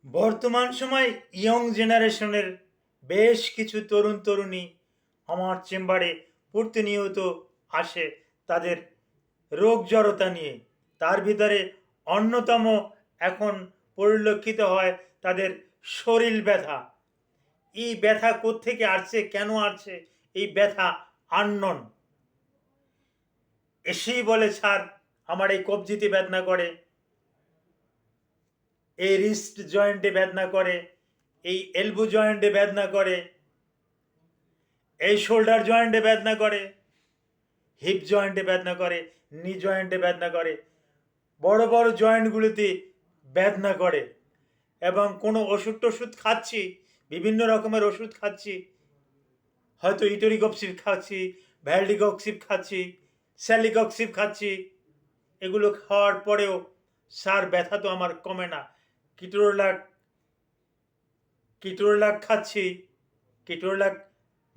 বর্তমান সময় ইয়ং জেনারেশনের বেশ কিছু তরুণ তরুণী আমার চেম্বারে প্রতিনিয়ত আসে তাদের রোগ জড়তা নিয়ে। তার ভিতরে অন্যতম এখন পরিলক্ষিত হয় তাদের শরীর ব্যথা। এই ব্যথা কোত্থেকে আসছে, কেন আসছে? এই ব্যথা আননোন। এসেই বলে, স্যার আমার এই কবজিতে বেদনা করে, এই রিস্ট জয়েন্টে বেদনা করে, এই এলবো জয়েন্টে বেদনা করে, এই শোল্ডার জয়েন্টে বেদনা করে, হিপ জয়েন্টে বেদনা করে, নি জয়েন্টে বেদনা করে, বড় বড় জয়েন্টগুলিতে বেদনা করে। এবং কোনো ওষুধ টষুধ খাচ্ছি, বিভিন্ন রকমের ওষুধ খাচ্ছি, হয়তো ইটোরিকপসিপ খাচ্ছি, ভ্যালডিকক্সিপ খাচ্ছি, স্যালিকক্সিপ খাচ্ছি, এগুলো খাওয়ার পরেও স্যার ব্যথা তো আমার কমে না। কিটোরলাক কিটোরলাক খাচ্ছি, কিটোরলাক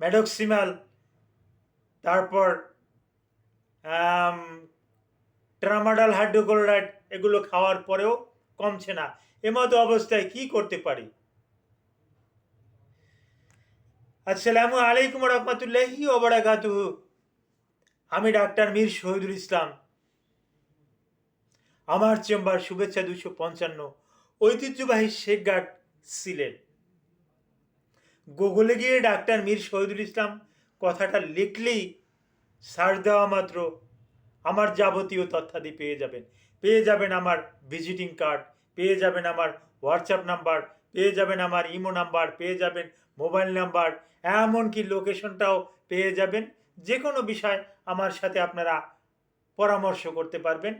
ম্যাডক্সিমাল, তারপর ট্রামাডাল হাইড্রোক্লোরাইড, এগুলো খাওয়ার পরেও কমছে না। এমতো অবস্থায় কি করতে পারি? আসসালামু আলাইকুম রহমতুল্লাহি ওবারাকাতুহু। আমি ডাক্তার মীর শহীদুল ইসলাম। আমার চেম্বার শুভেচ্ছা 255, ঐতিহ্যবাহী শেখঘাট, সিলেট। গুগলে গিয়ে ডাক্তার মীর শহীদুল ইসলাম কথাটা লিখলেই সার্চ দেওয়া মাত্র আমার যাবতীয় তথ্যাদি পেয়ে যাবেন। পেয়ে যাবেন আমার ভিজিটিং কার্ড, পেয়ে যাবেন আমার হোয়াটসঅ্যাপ নাম্বার, পেয়ে যাবেন আমার ইমো নাম্বার, পেয়ে যাবেন মোবাইল নাম্বার, এমনকি লোকেশনটাও পেয়ে যাবেন। যে কোনো বিষয় আমার সাথে আপনারা পরামর্শ করতে পারবেন।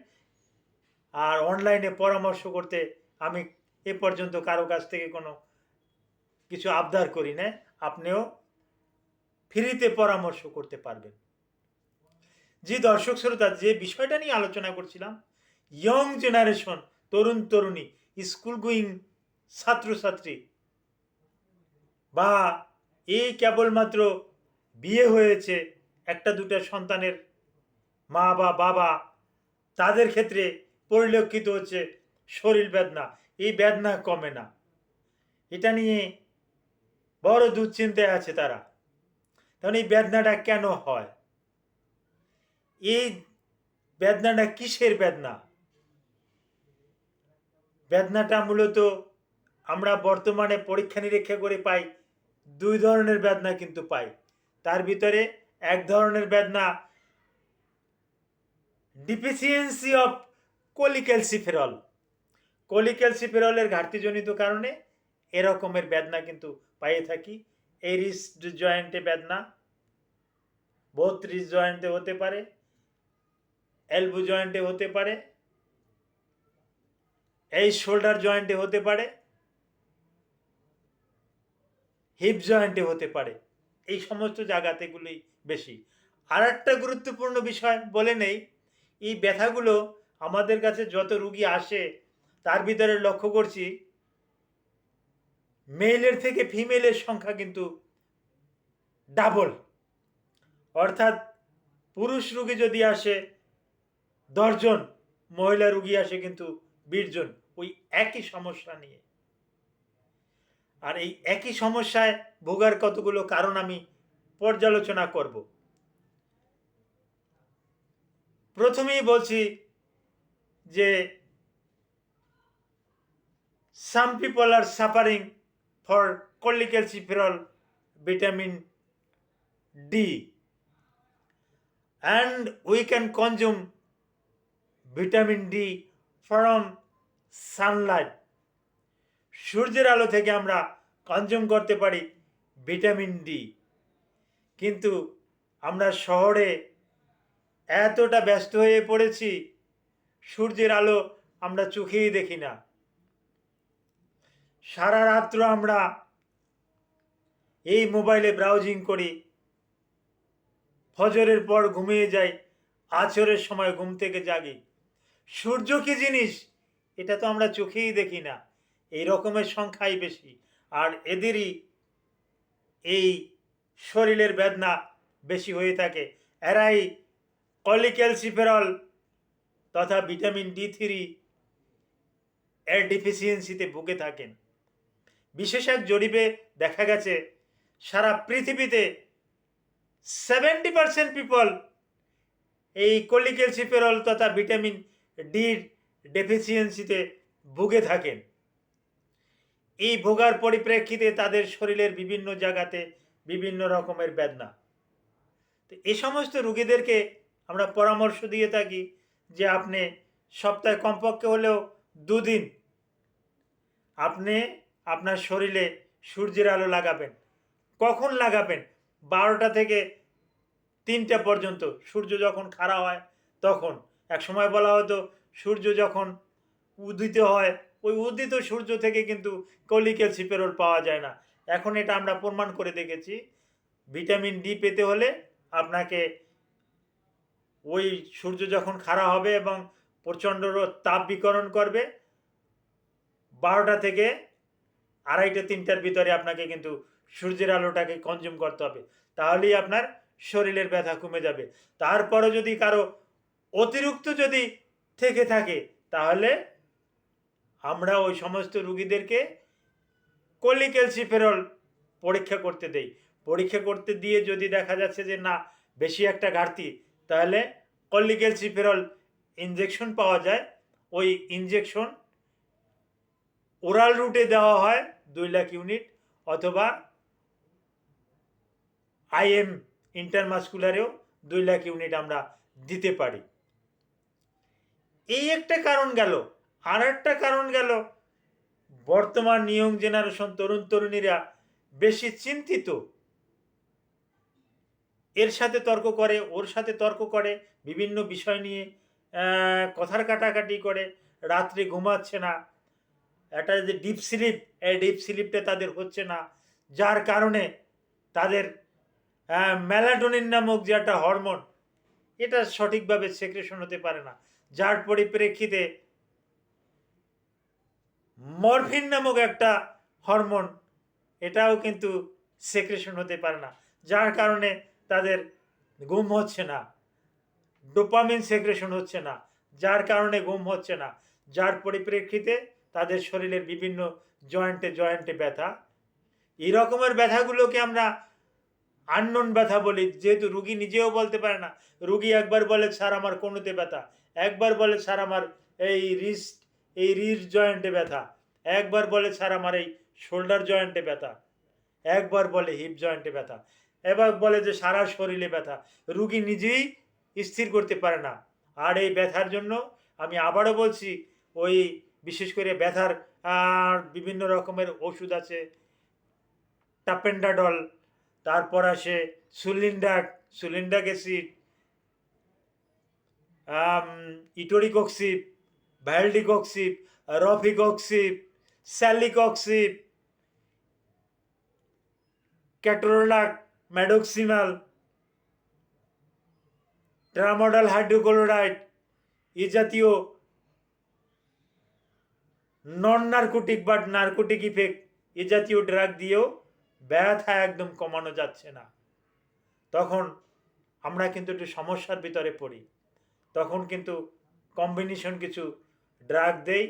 আর অনলাইনে পরামর্শ করতে আমি এ পর্যন্ত কারো কাছ থেকে কোনো কিছু আবদার করি না। আপনিও ফ্রিতে পরামর্শ করতে পারবেন। যে দর্শক শ্রোতা, যে বিষয়টা নিয়ে আলোচনা করছিলাম, ইয়ং জেনারেশন, তরুণ তরুণী, স্কুল গোয়িং ছাত্রছাত্রী, বা এই কেবলমাত্র বিয়ে হয়েছে, একটা দুটা সন্তানের মা বা বাবা, তাদের ক্ষেত্রে পরিলক্ষিত হচ্ছে শরীর বেদনা। এই বেদনা কমে না, এটা নিয়ে বড় দুশ্চিন্তায় আছে তারা। তখন এই বেদনাটা কেন হয়? এই বেদনাটা কিসের বেদনা? বেদনাটা মূলত আমরা বর্তমানে পরীক্ষা নিরীক্ষা করে পাই দুই ধরনের বেদনা কিন্তু পাই। তার ভিতরে এক ধরনের বেদনা ডিফিসিয়েন্সি অফ কোলিক্যালসিফেরল। কোলিক্যালসিফেরলের ঘাটতিজনিত কারণে এরকমের বেদনা কিন্তু পাইয়ে থাকি। এই রিস্ট জয়েন্টে বেদনা 32 জয়েন্টে হতে পারে, এলবো জয়েন্টে হতে পারে, এই শোল্ডার জয়েন্টে হতে পারে, হিপ জয়েন্টে হতে পারে। এই সমস্ত জায়গাতেগুলোই বেশি। আর একটা গুরুত্বপূর্ণ বিষয় বলে নেই, এই ব্যথাগুলো আমাদের কাছে যত রুগী আসে তার ভিতরে লক্ষ্য করছি মেলের থেকে ফিমেলের সংখ্যা কিন্তু ডাবল। অর্থাৎ পুরুষ রুগী যদি আসে 10 জন, মহিলা রুগী আসে কিন্তু 20 জন, ওই একই সমস্যা নিয়ে। আর এই একই সমস্যায় ভোগার কতগুলো কারণ আমি পর্যালোচনা করব। প্রথমেই বলছি যে some people are suffering for cholecalciferol vitamin D, and we can consume vitamin D from sunlight. সূর্যের আলো থেকে আমরা কনজিউম করতে পারি ভিটামিন ডি। কিন্তু আমরা শহরে এতটা ব্যস্ত হয়ে পড়েছি, সূর্যের আলো আমরা চোখেই দেখি না। সারা রাত্র আমরা এই মোবাইলে ব্রাউজিং করি, ফজরের পর ঘুমিয়ে যাই, আছরের সময় ঘুম থেকে জাগি। সূর্য কি জিনিস এটা তো আমরা চোখেই দেখি না। এই রকমের সংখ্যাই বেশি। আর এদেরই এই শরীরের বেদনা বেশি হয়ে থাকে। এরাই কলিক্যালসিফেরল তথা ভিটামিন D3 এর ডিফিসিয়েন্সিতে ভুগে থাকেন। বিশেষ এক জরিপে দেখা গেছে সারা পৃথিবীতে 70% পিপল এই কোলিক্যালসিফেরল তথা ভিটামিন ডি ডেফিসিয়েন্সিতে ভুগে থাকেন। এই ভোগার পরিপ্রেক্ষিতে তাদের শরীরের বিভিন্ন জায়গাতে বিভিন্ন রকমের বেদনা। তো এই সমস্ত রোগীদেরকে আমরা পরামর্শ দিয়ে থাকি যে আপনি সপ্তাহে কমপক্ষে হলেও 2 দিন আপনি আপনার শরীরে সূর্যের আলো লাগাবেন। কখন লাগাবেন? 12টা থেকে 3টা পর্যন্ত, সূর্য যখন খাড়া হয় তখন। এক সময় বলা হতো সূর্য যখন উদিত হয়, ওই উদিত সূর্য থেকে কিন্তু কোলিক্যালসিফেরল পাওয়া যায় না। এখন এটা আমরা প্রমাণ করে দেখেছি, ভিটামিন ডি পেতে হলে আপনাকে ওই সূর্য যখন খাড়া হবে এবং প্রচণ্ড তাপ বিকরণ করবে, 12টা থেকে 2:30-3টার ভিতরে আপনাকে কিন্তু সূর্যের আলোটাকে কনজিউম করতে হবে। তাহলেই আপনার শরীরের ব্যথা কমে যাবে। তারপরে যদি কারো অতিরিক্ত যদি থেকে থাকে, তাহলে আমরা ওই সমস্ত রুগীদেরকে কোলিক্যালসিফেরল পরীক্ষা করতে দেই। পরীক্ষা করতে দিয়ে যদি দেখা যাচ্ছে যে না, বেশি একটা ঘাটতি, তাহলে কোলিক্যালসিফেরল ইনজেকশন পাওয়া যায়। ওই ইনজেকশন ওরাল রুটে দেওয়া হয় 2 লাখ ইউনিট, অথবা আইএম ইন্টারমাস্কুলারেও 2 লাখ ইউনিট আমরা দিতে পারি। এই একটা কারণ গেল। আর একটা কারণ গেল, বর্তমান নিয়ং জেনারেশন তরুণ তরুণীরা বেশি চিন্তিত। এর সাথে তর্ক করে, ওর সাথে তর্ক করে, বিভিন্ন বিষয় নিয়ে কথার কাটাকাটি করে, রাত্রে ঘুমাচ্ছে না, একটা যে ডিপ স্লিপ, এই ডিপ স্লিপটা তাদের হচ্ছে না, যার কারণে তাদের মেলাটোনিন নামক যে একটা হরমোন, এটা সঠিকভাবে সেক্রেশন হতে পারে না, যার পরিপ্রেক্ষিতে মরফিন নামক একটা হরমোন, এটাও কিন্তু সেক্রেশন হতে পারে না, যার কারণে তাদের ঘুম হচ্ছে না। ডোপামিন সেক্রেশন হচ্ছে না, যার কারণে ঘুম হচ্ছে না, যার পরিপ্রেক্ষিতে তাদের শরীরের বিভিন্ন জয়েন্টে জয়েন্টে ব্যথা। এই রকমের ব্যথাগুলোকে আমরা আননোন ব্যথা বলি, যেহেতু রুগী নিজেও বলতে পারে না। রুগী একবার বলে স্যার আমার কোনোতে ব্যথা, একবার বলে স্যার আমার এই রিস্ট জয়েন্টে ব্যথা, একবার বলে স্যার আমার এই শোল্ডার জয়েন্টে ব্যথা, একবার বলে হিপ জয়েন্টে ব্যথা, এবার বলে যে সারা শরীরে ব্যথা। রুগী নিজেই স্থির করতে পারে না। আর এই ব্যথার জন্য আমি আবারও বলছি, ওই বিশেষ করে ব্যথার বিভিন্ন রকমের ওষুধ আছে। টাপেন্ডাডল, তারপর আসে সুলিন্ডাক অ্যাসিড, ইটোরিকক্সিপ, ভ্যালডিকক্সিপ, রফিকক্সিপ, স্যালিকক্সিপ, ক্যাটোরোলাক, ম্যাডোক্সিমাল, ট্রামাডল হাইড্রোক্লোরাইড, এ জাতীয় নন নার্কোটিক বা নার্কোটিক ইফেক্ট, এ জাতীয় ড্রাগ দিয়েও ব্যথা একদম কমানো যাচ্ছে না। তখন আমরা কিন্তু একটু সমস্যার ভিতরে পড়ি। তখন কিন্তু কম্বিনেশন কিছু ড্রাগ দেই,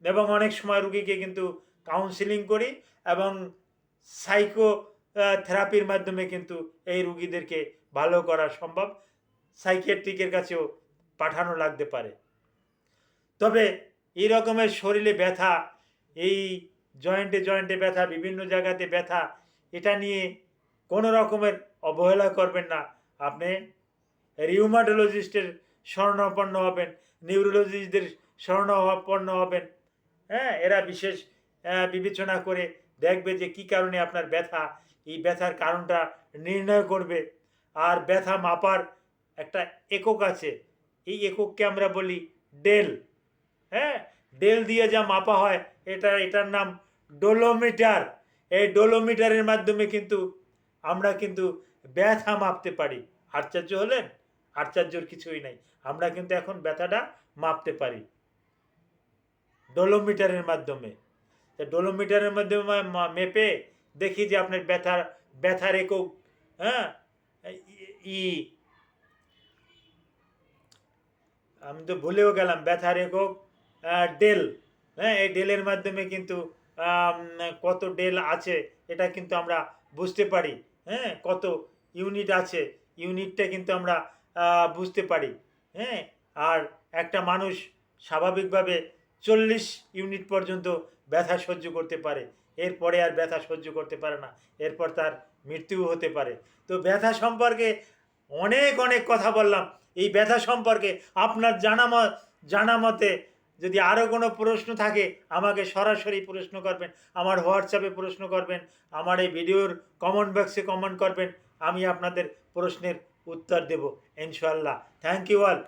এবং অনেক সময় রুগীকে কিন্তু কাউন্সিলিং করি, এবং সাইকো থেরাপির মাধ্যমে কিন্তু এই রুগীদেরকে ভালো করা সম্ভব। সাইকিয়াট্রিকের কাছেও পাঠানো লাগতে পারে। তবে এই রকমের শরীরে ব্যথা, এই জয়েন্টে জয়েন্টে ব্যথা, বিভিন্ন জায়গাতে ব্যথা, এটা নিয়ে কোনো রকমের অবহেলা করবেন না। আপনি রিউমাটোলজিস্টের শরণাপন্ন হবেন, নিউরোলজিস্টদের শরণাপন্ন হবেন। হ্যাঁ, এরা বিশেষ বিবেচনা করে দেখবে যে কী কারণে আপনার ব্যথা, এই ব্যথার কারণটা নির্ণয় করবে। আর ব্যথা মাপার একটা একক আছে, এই একককে আমরা বলি ডেল। হ্যাঁ, ডেল দিয়ে যা মাপা হয়, এটার নাম ডোলোমিটার। এই ডোলোমিটারের মাধ্যমে কিন্তু আমরা কিন্তু ব্যথা মাপতে পারি। আশ্চর্য হলেন? আশ্চর্যর কিছুই নাই, আমরা কিন্তু এখন ব্যথাটা মাপতে পারি ডোলোমিটারের মাধ্যমে। ডোলোমিটারের মাধ্যমে মেপে দেখি যে আপনার ব্যথার একক, হ্যাঁ, আমি তো ভুলেও গেলাম, ব্যথার একক ডেল। হ্যাঁ, এই ডেলের মাধ্যমে কিন্তু কত ডেল আছে এটা কিন্তু আমরা বুঝতে পারি। হ্যাঁ, কত ইউনিট আছে ইউনিটটা কিন্তু আমরা বুঝতে পারি। হ্যাঁ, আর একটা মানুষ স্বাভাবিকভাবে 40 ইউনিট পর্যন্ত ব্যথা সহ্য করতে পারে, এরপরে আর ব্যথা সহ্য করতে পারে না, এরপর তার মৃত্যুও হতে পারে। তো ব্যথা সম্পর্কে অনেক অনেক কথা বললাম। এই ব্যথা সম্পর্কে আপনার জানা মতে যদি আরও কোনো প্রশ্ন থাকে আমাকে সরাসরি প্রশ্ন করবেন, আমার হোয়াটসঅ্যাপে প্রশ্ন করবেন, আমার এই ভিডিওর কমেন্ট বক্সে কমেন্ট করবেন, আমি আপনাদের প্রশ্নের উত্তর দেব ইনশাআল্লাহ। Thank you all.